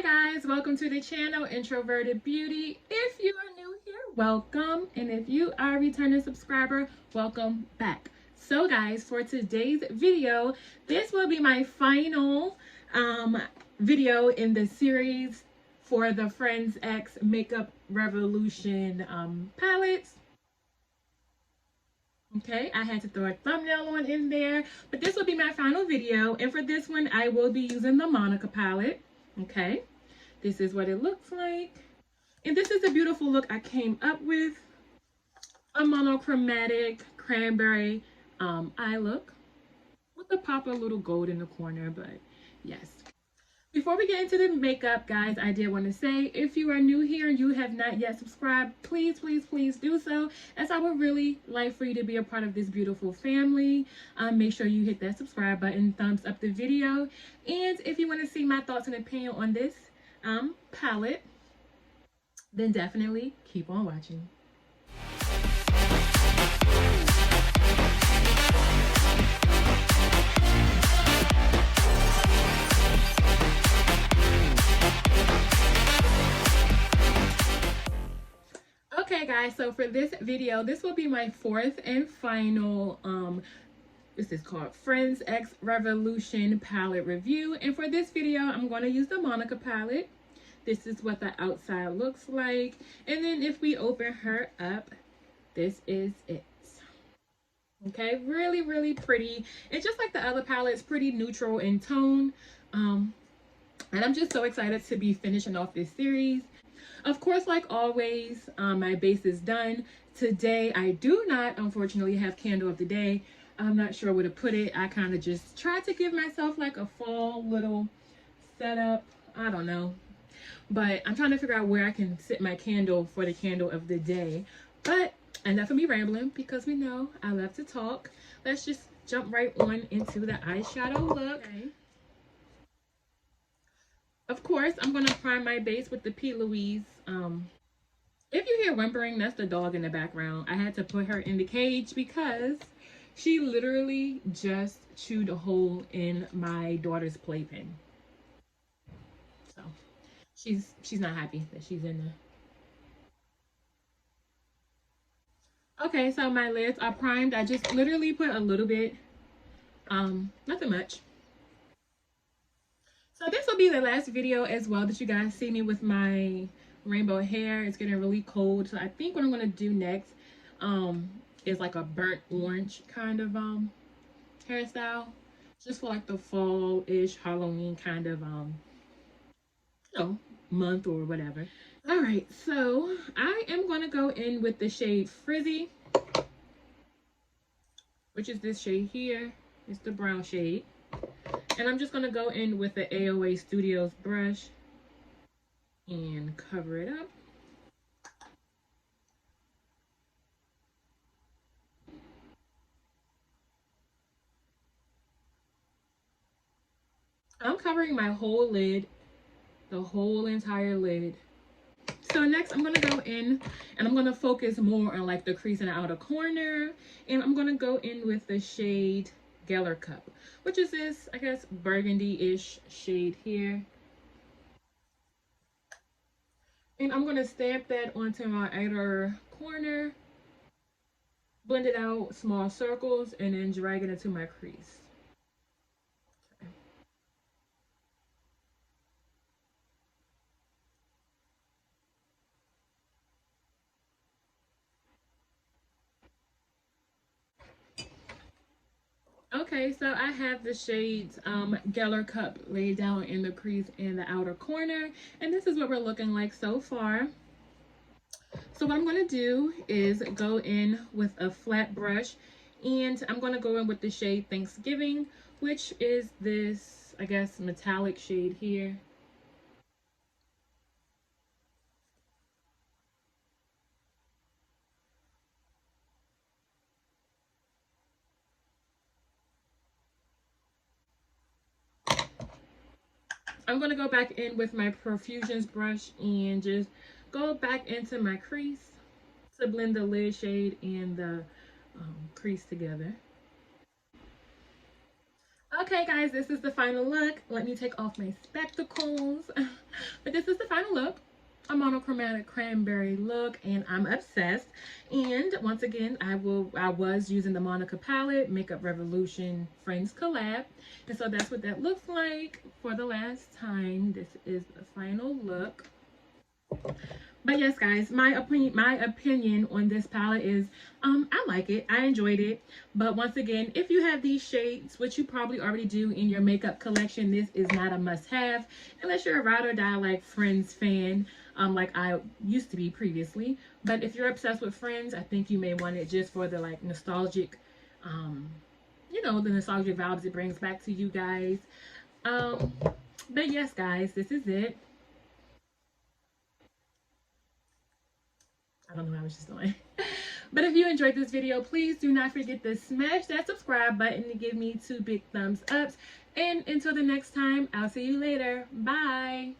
guys, welcome to the channel Introverted Beauty. If you are new here, welcome, and if you are a returning subscriber, welcome back. So guys, for today's video, this will be my final video in the series for the Friends X Makeup Revolution palettes. Okay, I had to throw a thumbnail on in there, but this will be my final video, and for this one I will be using the Monica palette. Okay, this is what it looks like, and this is a beautiful look I came up with. A monochromatic cranberry eye look with a pop of little gold in the corner, but yes. Before we get into the makeup, guys, I did want to say, if you are new here and you have not yet subscribed, please do so, as I would really like for you to be a part of this beautiful family. Make sure you hit that subscribe button, thumbs up the video, and if you want to see my thoughts and opinion on this palette, then definitely keep on watching. Okay guys, so for this video, this will be my fourth and final this is called Friends X Revolution palette review, and for this video I'm going to use the Monica palette. This is what the outside looks like, and then if we open her up, this is it. Okay, really pretty. It's just like the other palettes, pretty neutral in tone, and I'm just so excited to be finishing off this series. Of course, like always, my base is done. Today, I do not, unfortunately, have candle of the day. I'm not sure where to put it. I kind of just tried to give myself like a fall little setup. I don't know. But I'm trying to figure out where I can sit my candle for the candle of the day. But enough of me rambling, because we know I love to talk. Let's just jump right on into the eyeshadow look. Okay. Of course, I'm going to prime my base with the P. Louise. If you hear whimpering, that's the dog in the background. I had to put her in the cage because she literally just chewed a hole in my daughter's playpen. So she's not happy that she's in there. Okay, so my lids are primed. I just literally put a little bit, nothing much. So this will be the last video as well that you guys see me with my rainbow hair. It's getting really cold, so I think what I'm going to do next is like a burnt orange kind of hairstyle, just for like the fall-ish Halloween kind of you know, month or whatever. All right, so I am going to go in with the shade Frizzy, which is this shade here. It's the brown shade. And I'm just going to go in with the AOA Studios brush and cover it up. I'm covering my whole lid, the whole entire lid. So next I'm going to go in and I'm going to focus more on like the crease in the outer corner. And I'm going to go in with the shade Geller Cup, which is this, I guess, burgundy-ish shade here. And I'm going to stamp that onto my outer corner, blend it out, small circles, and then drag it into my crease. Okay, so I have the shades Geller Cup laid down in the crease in the outer corner, and this is what we're looking like so far. So what I'm going to do is go in with a flat brush, and I'm going to go in with the shade Thanksgiving, which is this, I guess, metallic shade here. I'm going to go back in with my Profusions brush and just go back into my crease to blend the lid shade and the crease together. Okay guys, this is the final look. Let me take off my spectacles. But this is the final look. A monochromatic cranberry look, and I'm obsessed. And once again, I was using the Monica palette, Makeup Revolution Friends collab. And so that's what that looks like for the last time. This is the final look. But yes, guys, my opinion on this palette is I like it. I enjoyed it. But once again, if you have these shades, which you probably already do in your makeup collection, this is not a must-have unless you're a ride or die like Friends fan, like I used to be previously. But if you're obsessed with Friends, I think you may want it just for the like nostalgic, you know, the nostalgic vibes it brings back to you guys. But yes, guys, this is it. I don't know how I was just doing. But if you enjoyed this video, please do not forget to smash that subscribe button to give me 2 big thumbs ups. And until the next time, I'll see you later. Bye.